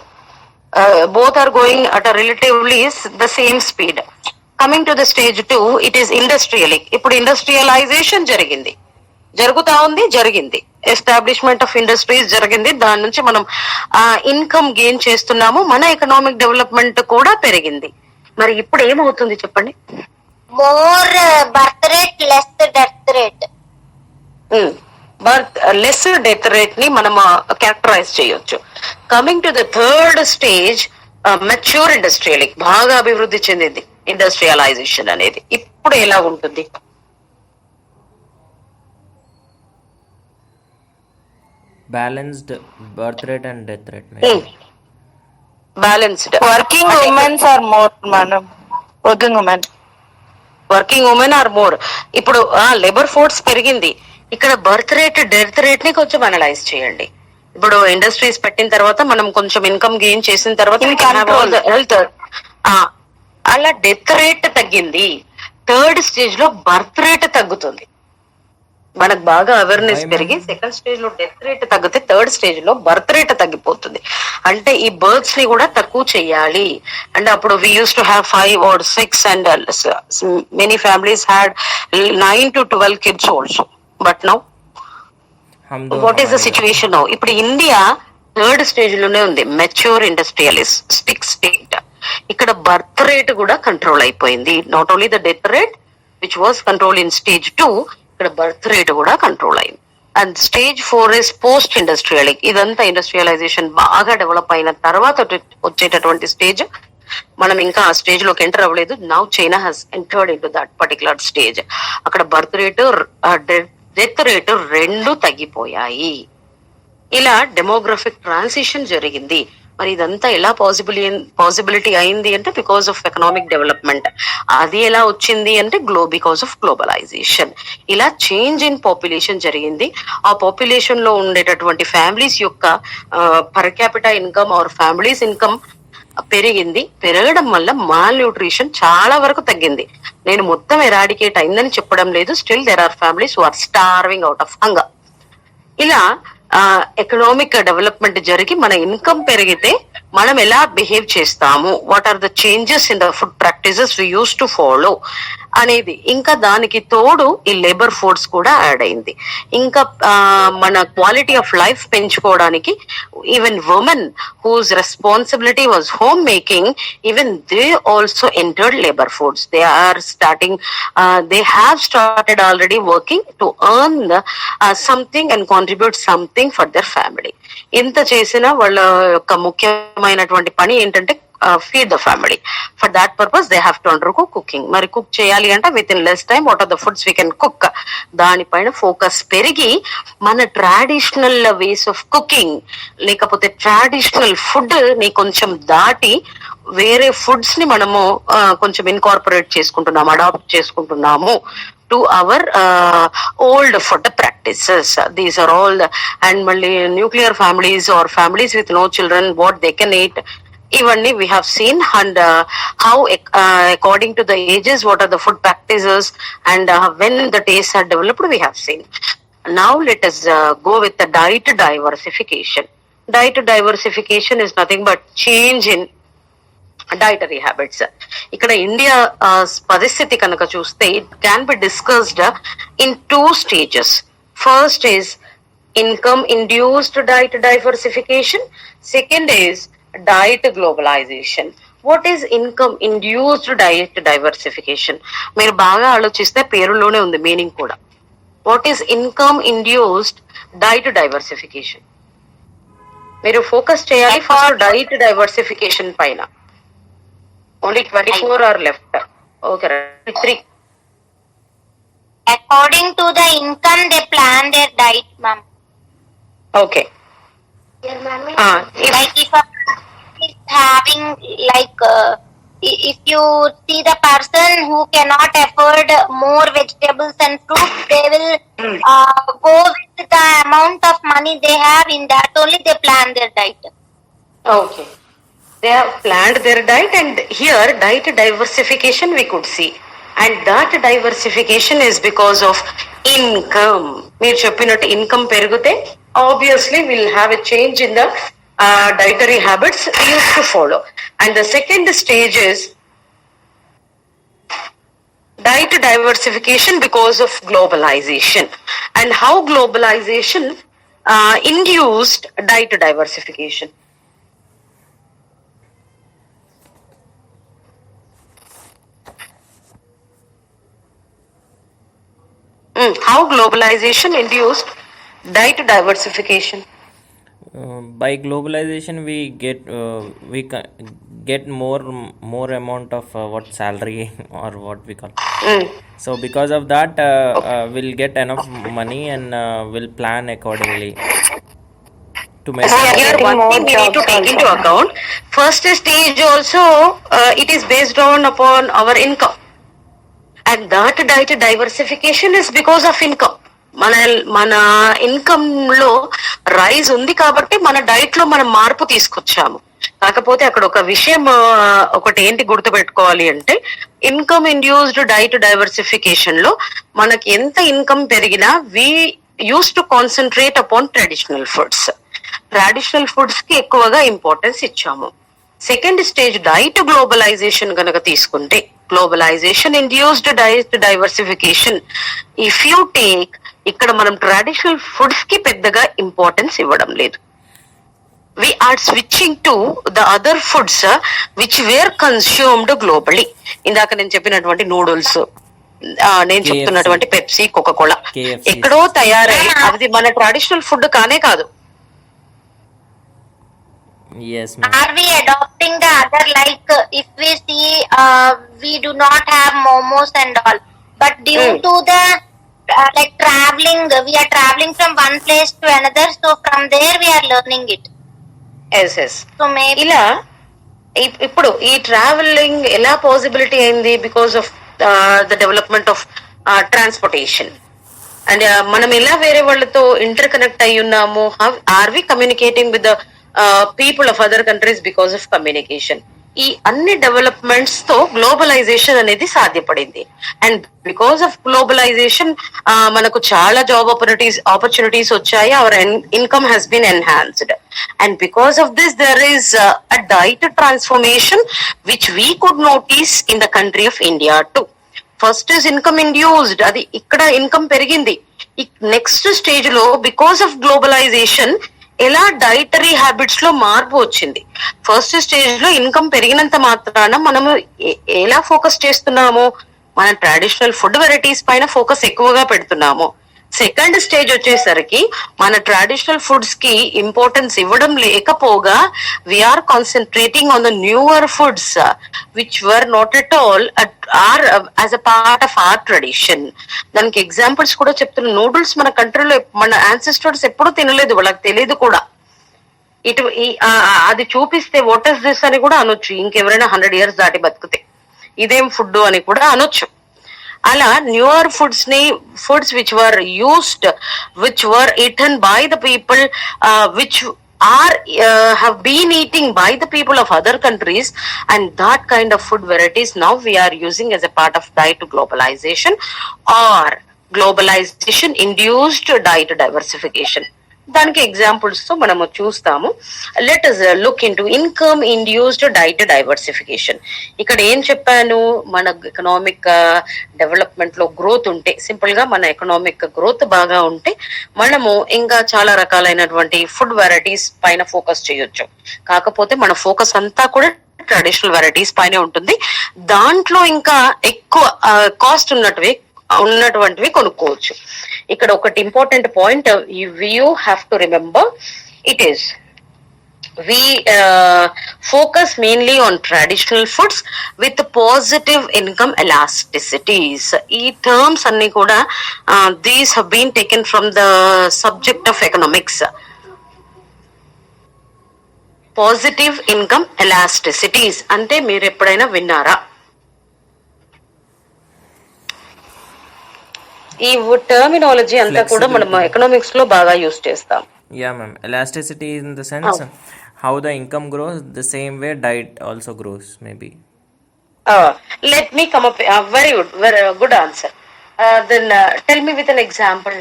both are going at relatively the same speed. Coming to the stage 2 it is industrial. ఇప్పుడు ఇండస్ట్రియలైజేషన్ జరుగుతా ఉంది, జరిగింది. ఎస్టాబ్లిష్మెంట్ ఆఫ్ ఇండస్ట్రీస్ జరిగింది, దాని నుంచి మనం ఇన్కమ్ గెయిన్ చేస్తున్నాము, మన ఎకనామిక్ డెవలప్మెంట్ కూడా పెరిగింది. మరి ఇప్పుడు ఏమవుతుంది చెప్పండి? More birth rate, less death rate. Birth less death rate ని మనం క్యారెక్టరైజ్ చేయొచ్చు. Coming to the third stage mature industrial, బాగా అభివృద్ధి చెందింది ఇండస్ట్రియలైజేషన్ అనేది. ఇప్పుడు ఎలా ఉంటుంది? Balanced birth rate and death rate. Balanced. working women are more, madam. Working women are more. ఇప్పుడు లేబర్ ఫోర్స్ పెరిగింది. ఇక్కడ బర్త్ రేట్, డెత్ రేట్ ని కొంచెం అనలైజ్ చేయండి. ఇప్పుడు ఇండస్ట్రీస్ పెట్టిన తర్వాత మనం కొంచెం ఇన్కమ్ గెయిన్ చేసిన తర్వాత హెల్త్, అలా డెత్ రేట్ తగ్గింది. Third stage low birth rate తగ్గుతుంది. మనకు బాగా అవేర్నెస్ పెరిగి సెకండ్ స్టేజ్ లో డెత్ రేట్ తగ్గితే third stage low birth rate తగ్గిపోతుంది. అంటే ఈ బర్త్స్ ని కూడా తక్కువ చెయ్యాలి. అండ్ అప్పుడు we use to have 5 or 6 and many families had 9 to 12 kids also. But now what is the situation now? ఇప్పుడు ఇండియా థర్డ్ స్టేజ్ లోనే ఉంది, మెచ్యూర్ ఇండస్ట్రియలిస్టిక్ స్టేట్. ఇక్కడ బర్త్ రేట్ కూడా కంట్రోల్ అయిపోయింది. Not only the death rate which was control in stage 2, ఇక్కడ birth rate కూడా control అయింది. And stage 4 is post industrial. ఇదంతా ఇండస్ట్రియలైజేషన్ బాగా డెవలప్ అయిన తర్వాత వచ్చేటటువంటి స్టేజ్. మనం ఇంకా ఆ స్టేజ్ లోకి ఎంటర్ అవ్వలేదు. Now China has entered in to that particular stage. అక్కడ బర్త్ రేటు, డెత్ రేటు రెండు తగ్గిపోయాయి. ఇలా డెమోగ్రఫిక్ ట్రాన్సిషన్ జరిగింది. మరి ఇదంతా ఎలా పాసిబిలిటీ అయింది అంటే బికాస్ ఆఫ్ ఎకనామిక్ డెవలప్మెంట్. అది ఎలా వచ్చింది అంటే బికాస్ ఆఫ్ గ్లోబలైజేషన్. ఇలా చేంజ్ ఇన్ పాపులేషన్ జరిగింది. ఆ పాపులేషన్ లో ఉండేటటువంటి ఫ్యామిలీస్ యొక్క per capital income or families income పెరిగింది. పెరగడం వల్ల మాల్ న్యూట్రిషన్ చాలా వరకు తగ్గింది. నేను మొత్తం ఎరాడికేట్ అయిందని చెప్పడం లేదు. Still there are families who are starving out of hunger. ఇలా ఎకనామిక్ డెవలప్మెంట్ జరిగి మన ఇన్కమ్ పెరిగితే మనం ఎలా బిహేవ్ చేస్తాము, what are the changes in the food practices we use to follow అనేది. ఇంకా దానికి తోడు ఈ లేబర్ ఫోర్స్ కూడా యాడ్ అయింది. ఇంకా మన క్వాలిటీ ఆఫ్ లైఫ్ పెంచుకోవడానికి even women whose responsibility was home making, even they also entered labour force. They are starting, they have started already working to earn something and contribute something for their family. ఇంత చేసినా వాళ్ళ యొక్క ముఖ్యమైనటువంటి పని ఏంటంటే feed the family. For that purpose, they have to undergo cooking. మరి cook చేయాలి అంటే with in less time what are the foods we can cook, దానిపైన ఫోకస్ పెరిగి మన ట్రెడిషనల్ వేస్ ఆఫ్ కుకింగ్ లేకపోతే ట్రెడిషనల్ ఫుడ్ ని కొంచెం దాటి వేరే ఫుడ్స్ ని మనము కొంచెం ఇన్కార్పొరేట్ చేసుకుంటున్నాము, అడాప్ట్ చేసుకుంటున్నాము to our old food practices. These are all and mali nuclear families or families with no children, what they can eat, ivanni we have seen, and how according to the ages what are the food practices, and when the tastes are developed we have seen. Now let us go with the diet diversification. Diet diversification is nothing but change in dietary habits. ఇక్కడ India పరిస్థితి కనుక చూస్తే it can be discussed in 2 stages. First is income induced diet diversification, second is diet globalisation. What is income induced diet diversification? మీరు బాగా ఆలోచిస్తే పేరులోనే ఉంది meaning కూడా. What is income induced diet diversification? మీరు ఫోకస్ చేయాలి ఫస్ట్ డైట్ డైవర్సిఫికేషన్ పైన. Only 24 are left. Okay, 3. According to the income, they plan their diet, ma'am. Okay. Like if a person is having if you see the person who cannot afford more vegetables and fruits, they will go with the amount of money they have. In that only they plan their diet. Okay. They have planned their diet, and here diet diversification we could see, and that diversification is because of income. మీరు చెప్పినట్టు income పెరిగితే obviously we'll have a change in the dietary habits we used to follow. And the second stage is diet diversification because of globalization, and how globalization induced diet diversification. How globalization induced diet diversification? By globalization we get more amount of what salary or what we call. So because of that we'll get enough money and we'll plan accordingly to make. Here one thing we need to take into account. First stage also it is based upon our income. And that diet diversification is because of income. మన income లో rise ఉంది కాబట్టి మన diet లో మనం మార్పు తీసుకొచ్చాము. కాకపోతే అక్కడ ఒక విషయం ఒకటి ఏంటి గుర్తుపెట్టుకోవాలి అంటే, ఇన్కమ్ ఇండ్యూస్డ్ డైట్ డైవర్సిఫికేషన్ లో మనకి ఎంత ఇన్కమ్ పెరిగినా we use to concentrate upon traditional foods. Traditional foods కి ఎక్కువగా ఇంపార్టెన్స్ ఇచ్చాము. సెకండ్ స్టేజ్ డైట్ గ్లోబలైజేషన్ కనుక తీసుకుంటే, globalisation induced diet diversification if you take, ఇక్కడ మనం ట్రెడిషనల్ ఫుడ్స్ కి పెద్దగా ఇంపార్టెన్స్ ఇవ్వడం లేదు. we are switching to the other foods which were consumed globally. ఇందాక నేను చెప్పినటువంటి నూడిల్స్, నేను చెప్తున్నటువంటి పెప్సీ, కోకా-కోలా ఎక్కడో తయారై అది మన ట్రెడిషనల్ ఫుడ్ కానే కాదు. Yes, ma'am. Are we adopting the other, like if we see we do not have momos and all, but due to the like traveling, we are traveling from one place to another, so from there we are learning it. Yes. So maybe ఇలా ఇప్పుడు ఈ travelling ఎలా possibility అయింది? Because of the development of transportation. And మనం ఎలా వేరే వాళ్ళతో interconnect అయి ఉన్నాము? Are we communicating with the people of other countries because of communication. ఈ అన్ని డెవలప్మెంట్స్ తో గ్లోబలైజేషన్ అనేది సాధ్యపడింది. అండ్ బికాస్ ఆఫ్ గ్లోబలైజేషన్ మనకు చాలా జాబ్ ఆపర్చునిటీస్ వచ్చాయి. Our income has been enhanced. And because of this there is a diet transformation which we could notice in the country of India to. First is income induced, అది ఇక్కడ income పెరిగింది. Next stage లో because of globalisation ఎలా dietary habits లో మార్పు వచ్చింది. First stage లో income పెరిగినంత మాత్రాన మనము ఎలా ఫోకస్ చేస్తున్నాము? మన ట్రెడిషనల్ ఫుడ్ వెరైటీస్ పైన ఫోకస్ ఎక్కువగా పెడుతున్నాము. సెకండ్ స్టేజ్ వచ్చేసరికి మన ట్రెడిషనల్ ఫుడ్స్ కి ఇంపార్టెన్స్ ఇవ్వడం లేకపోగా we are concentrating on the newer foods which were not at all our as a part of our tradition. దానికి ఎగ్జాంపుల్స్ కూడా చెప్తున్నా. నూడిల్స్ మన కంట్రీలో మన యాన్సిస్టర్స్ ఎప్పుడూ తినలేదు, వాళ్ళకి తెలియదు కూడా. అది చూపిస్తే వాట్ ఇస్ దిస్ అని కూడా అనొచ్చు, ఇంకెవరైనా 100 years దాటి బతికితే ఇదేం ఫుడ్ అని కూడా అనొచ్చు. అలా newer foods which were used, which were eaten by the people which are have been eating by the people of other countries, and that kind of food varieties now we are using as a part of diet globalization or globalization induced diet diversification. దానికి examples తో మనము చూస్తాము. Let us look into income induced diet diversification. ఇక్కడ ఏం చెప్పాను, మన economic development లో growth ఉంటే, సింపుల్ గా మన ఎకనామిక్ గ్రోత్ బాగా ఉంటే మనము ఇంకా చాలా రకాలైనటువంటి ఫుడ్ వెరైటీస్ పైన ఫోకస్ చేయొచ్చు. కాకపోతే మన ఫోకస్ అంతా కూడా ట్రెడిషనల్ వెరైటీస్ పైనే ఉంటుంది. దాంట్లో ఇంకా ఎక్కువ కాస్ట్ ఉన్నటువంటివి కొనుక్కోవచ్చు. ఇక్కడ ఒకటి important point you have to remember, it is we focus mainly on traditional foods with positive income elasticities. ఈ terms అన్ని కూడా these have been taken from the subject of economics. Positive income elasticities అంటే మీరు ఎప్పుడైనా విన్నారా? ఈ terminology అంతా కూడా మనం ఎకనామిక్స్ లో బాగా యూజ్ చేస్తాం. Yeah, ma'am. Elasticity in the sense how the income grows, the same way diet also grows, maybe. Let me come up. Very good answer. Then tell me with an example.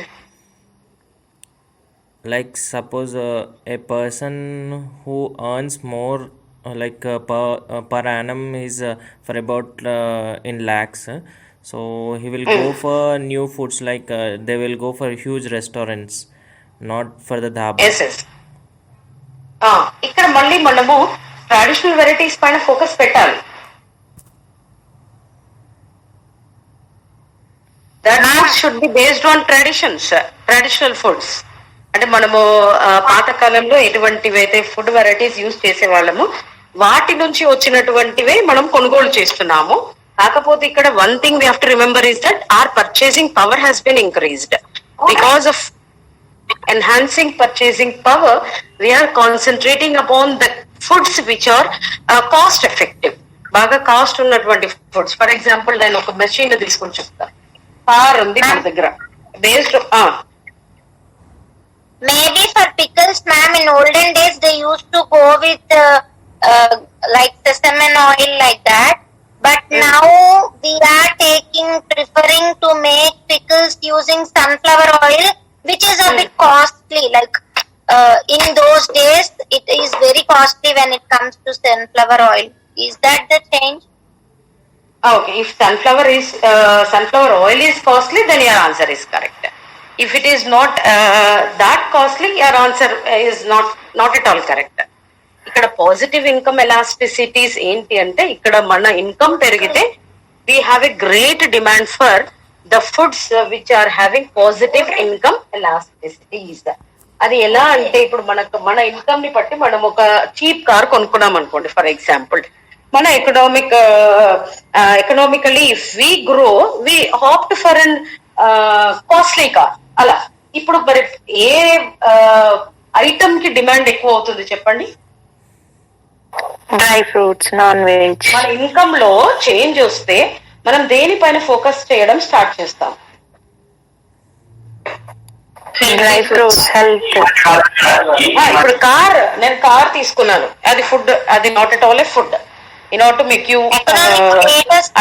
Like suppose a person who earns more, per annum is for about in lakhs. So he will go for new foods, like they will go for huge restaurants, not for the dhaba. Yes. ఇక్కడ మళ్ళీ మనము traditional varieties పైన focus పెట్టాలి. That should be based on traditional foods. అంటే మనము పాతకాలంలో ఎటువంటివైతే food varieties use చేసేవాళ్ళము వాటి నుంచి వచ్చినటువంటివే మనం కొనుగోలు చేస్తున్నాము. కాకపోతే ఇక్కడ one thing we have to remember is that our purchasing power has been increased. Because of enhancing purchasing power, we are concentrating upon the foods which are cost effective. బాగా cost ఉన్నటువంటి ఫుడ్స్. ఫర్ ఎగ్జాంపుల్ నేను ఒక machine తీసుకొని చెప్తాను. Car ఉంది మన దగ్గర, based maybe for pickles, ma'am, in olden days they used to go with like sesame oil like that, but now we are preferring to make pickles using sunflower oil, which is a bit costly. Like in those days it is very costly when it comes to sunflower oil. Is that the change? Okay, if sunflower oil is costly, then your answer is correct. If it is not that costly, your answer is not at all correct. ఇక్కడ positive income ఎలాస్టిసిటీస్ ఏంటి అంటే, ఇక్కడ మన income పెరిగితే we have a great demand for the foods which are having positive income elasticities. అది ఎలా అంటే, ఇప్పుడు మన ఇన్కమ్ ని బట్టి మనం ఒక చీప్ కార్ కొనుక్కున్నాం అనుకోండి. ఫర్ ఎగ్జాంపుల్, మన economically if we grow we opt for an costly car. అలా ఇప్పుడు మరి ఏ ఐటమ్ కి డిమాండ్ ఎక్కువ అవుతుంది చెప్పండి? Dry fruits, non veg. మన ఇన్కమ్ లో చేంజ్ వస్తే మనం దేనిపైన ఫోకస్ చేయడం స్టార్ట్ చేస్తాం? Dry fruits, health. ఇప్పుడు నేను కార్ తీసుకున్నాను, అది ఫుడ్, అది not at all A food. In order to make you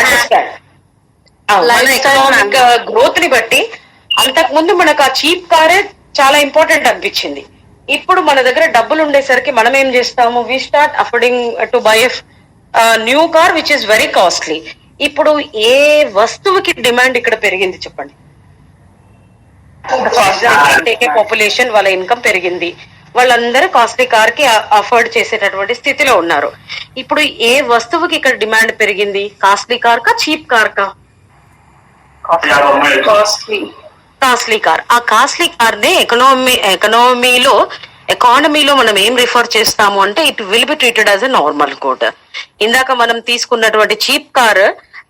understand, మన ఎకనామిక్ గ్రోత్ ని బట్టి అంతకు ముందు మనకు ఆ చీప్ కారే చాలా ఇంపార్టెంట్ అనిపించింది. ఇప్పుడు మన దగ్గర డబ్బులు ఉండేసరికి మనం ఏం చేస్తాము, we start affording to buy a new car which is very costly. ఇప్పుడు ఏ వస్తువుకి డిమాండ్ ఇక్కడ పెరిగింది చెప్పండి? For example take a population, వాళ్ళ ఇన్కమ్ పెరిగింది, వాళ్ళందరూ కాస్ట్లీ కార్ కి అఫోర్డ్ చేసేటటువంటి స్థితిలో ఉన్నారు. ఇప్పుడు ఏ వస్తువుకి ఇక్కడ డిమాండ్ పెరిగింది? కాస్ట్లీ కార్ కా, చీప్ కార్ కా? Costly car. ఆ కాస్ట్లీ కార్ నే ఎకానమీలో మనం ఏం రిఫర్ చేస్తాము అంటే it will be treated as a normal good. ఇందాక మనం తీసుకున్నటువంటి చీప్ కార్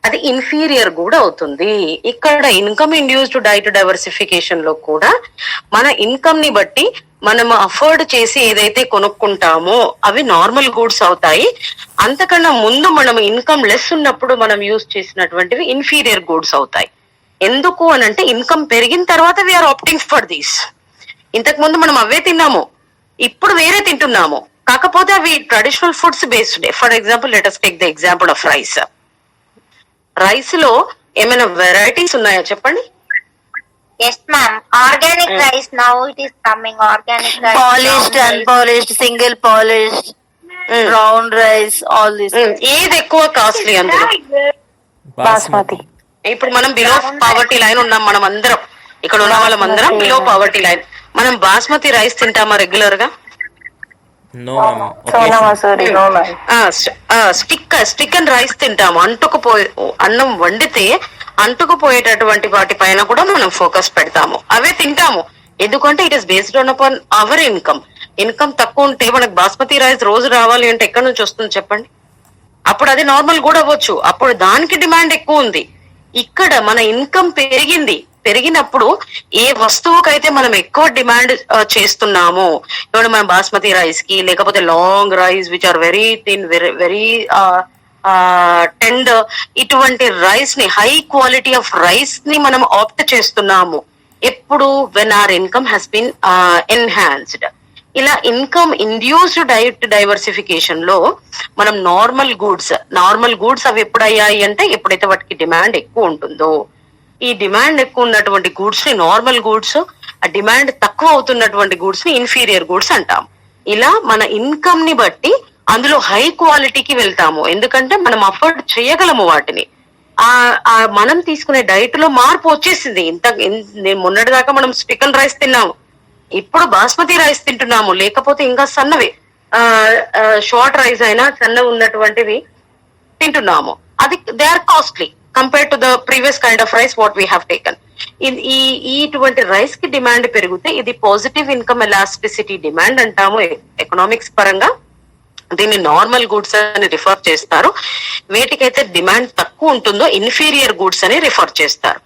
అది ఇన్ఫీరియర్ కూడా అవుతుంది. ఇక్కడ ఇన్కమ్ ఇండ్యూస్డ్ డైట్ డైవర్సిఫికేషన్ లో కూడా మన ఇన్కమ్ ని బట్టి మనం అఫోర్డ్ చేసి ఏదైతే కొనుక్కుంటామో అవి నార్మల్ గూడ్స్ అవుతాయి. అంతకన్నా ముందు మనం ఇన్కమ్ లెస్ ఉన్నప్పుడు మనం యూజ్ చేసినటువంటివి ఇన్ఫీరియర్ గూడ్స్ అవుతాయి. ఎందుకు అని అంటే ఇన్కమ్ పెరిగిన తర్వాత వీఆర్ ఆప్టింగ్ ఫర్ దీస్. ఇంతకు ముందు మనం అవే తిన్నాము, ఇప్పుడు వేరే తింటున్నాము, కాకపోతే అవి traditional foods based. For example let us take the example of rice. Rice లో ఏమైనా వెరైటీస్ ఉన్నాయా చెప్పండి? Yes, ma'am. Organic rice now it is coming. Organic rice. Polished, unpolished, single polished, brown rice, all this. ఏది ఎక్కువ costly అందులో? Basmati. ఇప్పుడు మనం below poverty line ఉన్నాం, మనం అందరం ఇక్కడ ఉన్న వాళ్ళం అందరం బిలో పావర్టీ లైన్. మనం బాస్మతి రైస్ తింటామా రెగ్యులర్ గా? No, ma'am. Sona masuri, no ma'am. Stick and rice తింటాము. అన్నం వండితే అంటుకుపోయేటటువంటి వాటి పైన కూడా మనం ఫోకస్ పెడతాము, అవే తింటాము. ఎందుకంటే it is based on upon our income. Income తక్కువ ఉంటే మనకు బాస్మతి రైస్ రోజు రావాలి అంటే ఎక్కడి నుంచి వస్తుంది చెప్పండి? అప్పుడు అది నార్మల్ కూడా అవ్వచ్చు, అప్పుడు దానికి డిమాండ్ ఎక్కువ ఉంది. ఇక్కడ మన ఇన్కమ్ పెరిగినప్పుడు ఏ వస్తువుకైతే మనం ఎక్కువ డిమాండ్ చేస్తున్నామో, ఇప్పుడు మన బాస్మతి రైస్ కి లేకపోతే long rice which are very thin, very tender, ఇటువంటి రైస్ ని, హై క్వాలిటీ ఆఫ్ రైస్ ని మనం ఆప్ట్ చేస్తున్నాము ఎప్పుడు when our income has been enhanced. ఇలా ఇన్కమ్ ఇండ్యూస్డ్ డైట్ డైవర్సిఫికేషన్ లో మనం నార్మల్ గూడ్స్ అవి ఎప్పుడయ్యాయి అంటే ఎప్పుడైతే వాటికి డిమాండ్ ఎక్కువ ఉంటుందో, ఈ డిమాండ్ ఎక్కువ ఉన్నటువంటి గూడ్స్ ని నార్మల్ గూడ్స్, ఆ డిమాండ్ తక్కువ అవుతున్నటువంటి గూడ్స్ ని ఇన్ఫీరియర్ గూడ్స్ అంటాం. ఇలా మన ఇన్కమ్ ని బట్టి అందులో హై క్వాలిటీకి వెళ్తాము, ఎందుకంటే మనం అఫోర్డ్ చేయగలము వాటిని. మనం తీసుకునే డైట్ లో మార్పు వచ్చేసింది. మొన్నటి దాకా మనం చికెన్ రైస్ తిన్నాము, ఇప్పుడు బాస్మతి రైస్ తింటున్నాము, లేకపోతే ఇంకా సన్నవి షార్ట్ రైస్ అయినా సన్న ఉన్నటువంటివి తింటున్నాము. అది they are costly compare to the previous kind of rice what we have taken. ఇటువంటి రైస్ కి డిమాండ్ పెరిగితే ఇది పాజిటివ్ ఇన్కమ్ ఎలాస్టిసిటీ డిమాండ్ అంటాము ఎకనామిక్స్ పరంగా. దీన్ని నార్మల్ గూడ్స్ అని రిఫర్ చేస్తారు. వీటికైతే డిమాండ్ తక్కువ ఉంటుందో ఇన్ఫీరియర్ గూడ్స్ అని రిఫర్ చేస్తారు.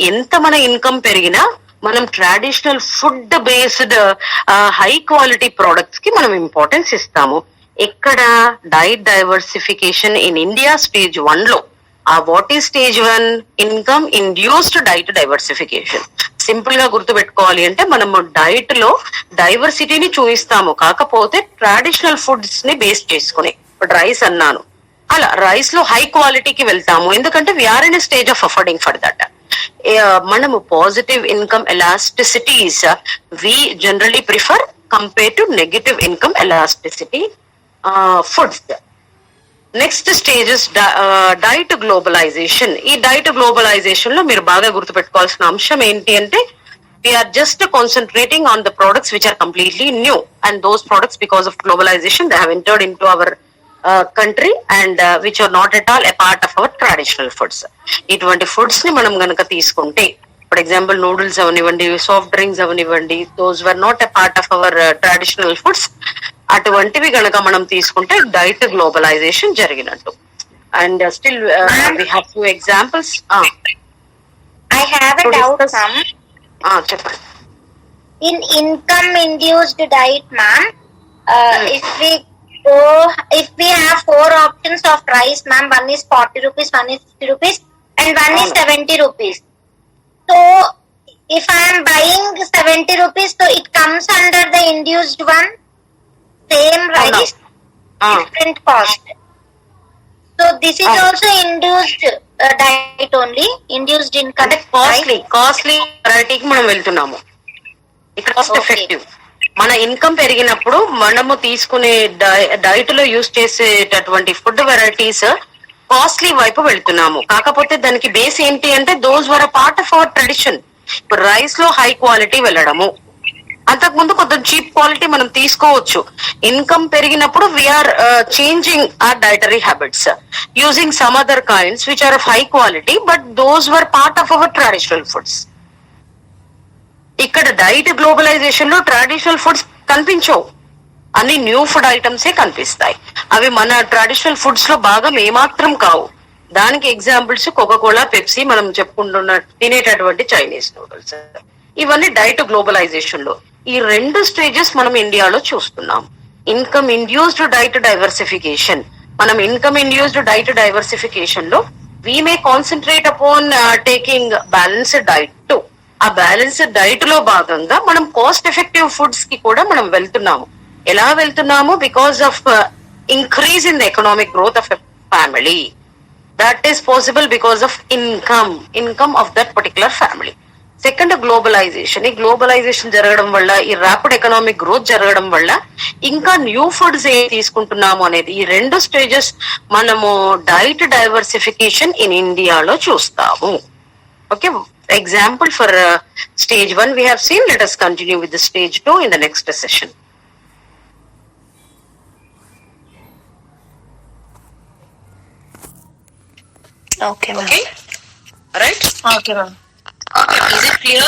ఎంత మన ఇన్కమ్ పెరిగినా మనం traditional food based high quality products కి మనం ఇంపార్టెన్స్ ఇస్తాము. ఇక్కడ diet diversification in India stage 1 లో, what is stage 1? Income induced diet diversification. Simple గా గుర్తు పెట్టుకోవాలి అంటే మనము డైట్ లో డైవర్సిటీని చూపిస్తాము, కాకపోతే ట్రెడిషనల్ ఫుడ్స్ ని బేస్ చేసుకుని. ఇప్పుడు రైస్ అన్నాను, అలా రైస్ లో హై క్వాలిటీకి వెళ్తాము, ఎందుకంటే we are in stage of affording for that. మనము positive income elasticities we generally prefer compare to negative income elasticity foods. Next stages diet globalisation. ఈ డైట్ గ్లోబలైజేషన్ లో మీరు బాగా గుర్తుపెట్టుకోవాల్సిన అంశం ఏంటి అంటే we are just concentrating on the products which are completely new, and those products because of globalisation they have entered in to our country and which are not at all a part of our traditional foods. ఇటువంటి foods ని మనం గనక తీసుకుంటే, for example noodles అవనివ్వండి, soft drinks అవనివ్వండి, those were not a part of our traditional foods. అటువంటివి గనక మనం తీసుకుంటే డైట్ గ్లోబలైజేషన్ జరిగినట్టు. And still we have few examples. I have a doubt, ma'am. చెప్పండి. In income induced diet, ma'am, if we have 4 options of rice, ma'am, one is 40 rupees, one is 50 rupees, and one is 70 rupees. So if I am buying 70 rupees, so it comes under the induced one, same rice, different cost. So this is also induced diet only, induced income. అంటే costly వెరైటీకి మనం వెళ్తున్నాము. ఇక్కడ cost effective. మన income పెరిగినప్పుడు మనము తీసుకునే diet లో use చేసేటటువంటి ఫుడ్ వెరైటీస్ కాస్ట్లీ వైపు వెళ్తున్నాము. కాకపోతే దానికి బేస్ ఏంటి అంటే those were part of our tradition. ఇప్పుడు రైస్ లో హై క్వాలిటీ వెళ్ళడము, అంతకుముందు కొంచెం చీప్ క్వాలిటీ మనం తీసుకోవచ్చు. ఇన్కమ్ పెరిగినప్పుడు we are changing our dietary habits using some other kinds which are of high quality, but those were part of our traditional foods. ఇక్కడ diet globalisation లో ట్రెడిషనల్ ఫుడ్స్ కనిపించవు, అన్ని న్యూ ఫుడ్ ఐటమ్సే కనిపిస్తాయి. అవి మన ట్రెడిషనల్ ఫుడ్స్ లో భాగం ఏమాత్రం కావు. దానికి ఎగ్జాంపుల్స్ కోకోకోలా, పెప్సీ, మనం చెప్పుకుంటున్న తినేటటువంటి చైనీస్ నూడిల్స్. ఇవన్నీ డైట్ గ్లోబలైజేషన్ లో ఈ 2 స్టేజెస్ మనం ఇండియాలో చూస్తున్నాం. Income induced diet diversification. మనం ఇన్కమ్ ఇండ్యూస్డ్ డైట్ డైవర్సిఫికేషన్ లో we may concentrate upon taking balanced diet to. ఆ బ్యాలెన్స్డ్ డైట్ లో భాగంగా మనం కాస్ట్ ఎఫెక్టివ్ ఫుడ్స్ కి కూడా మనం వెళ్తున్నాము. ఎలా వెళ్తున్నాము? Because of increase in the economic growth of a family. That is possible because of income of that particular family. Second, globalisation. ఈ గ్లోబలైజేషన్ జరగడం వల్ల, ఈ ర్యాపిడ్ ఎకనామిక్ గ్రోత్ జరగడం వల్ల ఇంకా న్యూ ఫుడ్స్ ఏం తీసుకుంటున్నాము అనేది ఈ 2 స్టేజెస్ మనము డైట్ డైవర్సిఫికేషన్ ఇన్ ఇండియాలో చూస్తాము. Okay, example for stage 1 we have seen. Let us continue with the stage 2 in the next session. Okay, ma'am. Okay, right? Okay, ma'am. Okay, is it clear?